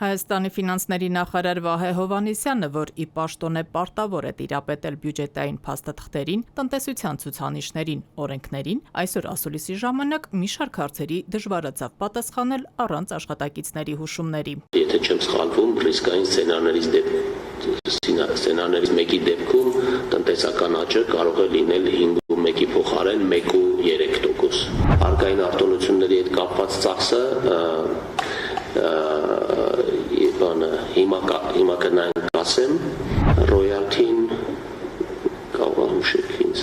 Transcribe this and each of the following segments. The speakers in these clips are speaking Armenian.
Հայաստանի ֆինանսների նախարար Վահե Հովհաննիսյանը, որ ի պաշտոնե պարտավոր է տիրապետել բյուջետային փաստաթղթերին, տնտեսության ցուցանիշներին, օրենքներին, այսօր ասուլիսի ժամանակ մի շարք հարցերի դժվարացավ պատասխանել առանց աշխատակիցների հուշումների։ Եթե չեմ սխալվում, ռիսկային սցենարներից մեկի դեպքում տնտեսական աճը կարող է լինել 5.1-ի փոխարեն 1.3%։ Հարկային արտոնությունների հետ կապված ծախսը հիմա կնայենք ասեմ, ռոյալթին կարող է հուշեք ինձ։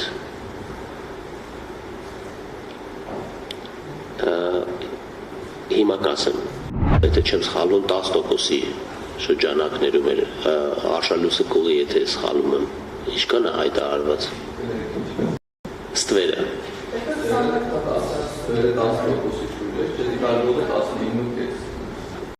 Հիմա կասեմ, եթե չեմ սխալվում 10%-ի շրջանակներում էր արշալույսը կողի, եթե սխալվում եմ, ինչքան է հայտարարված։ Ստվերը։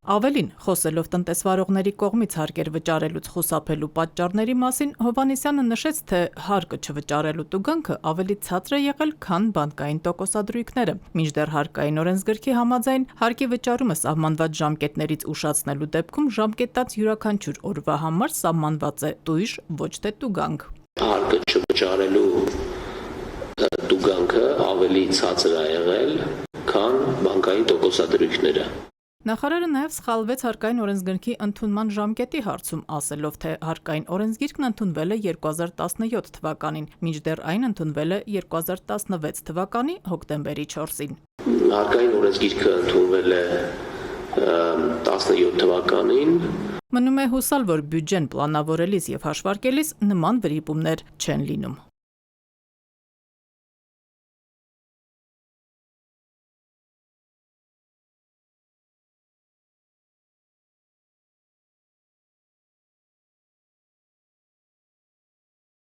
Ավելին, խոսելով տնտեսվարողների կողմից հարկեր վճարելուց խուսափելու պատճառների մասին, Հովհաննիսյանը նշեց, թե հարկը չվճարելու տուգանքը ավելի ցածր է եղել, քան բանկային տոկոսադրույքները, մինչդեռ հարկային օրենսգրքի համաձայն հարկի վճարումը սահմանված ժամկետներից ուշացնելու դեպքում ժամկետած յուրաքանչյուր օրվա համար սահմանված է տույժ, ոչ թե տուգանք։ Հարկը չվճարելու տուգանքը ավելի ցածր է եղել, քան բանկային տոկոսադրույքները։ Նախարարը նաև սխալվեց հարկային օրենսգրքի ընդունման ժամկետի հարցում, ասելով, թե հարկային օրենսգիրքն ընդունվել է 2017 թվականին, մինչդեռ այն ընդունվել է 2016 թվականի հոկտեմբերի 4-ին։ Հարկային օրենսգիրքը ընդունվել է 17 թվականին։ Մնում է հուսալ, որ բյուջեն պլանավորելիս և հաշվարկելիս նման վրիպումներ չեն լինում։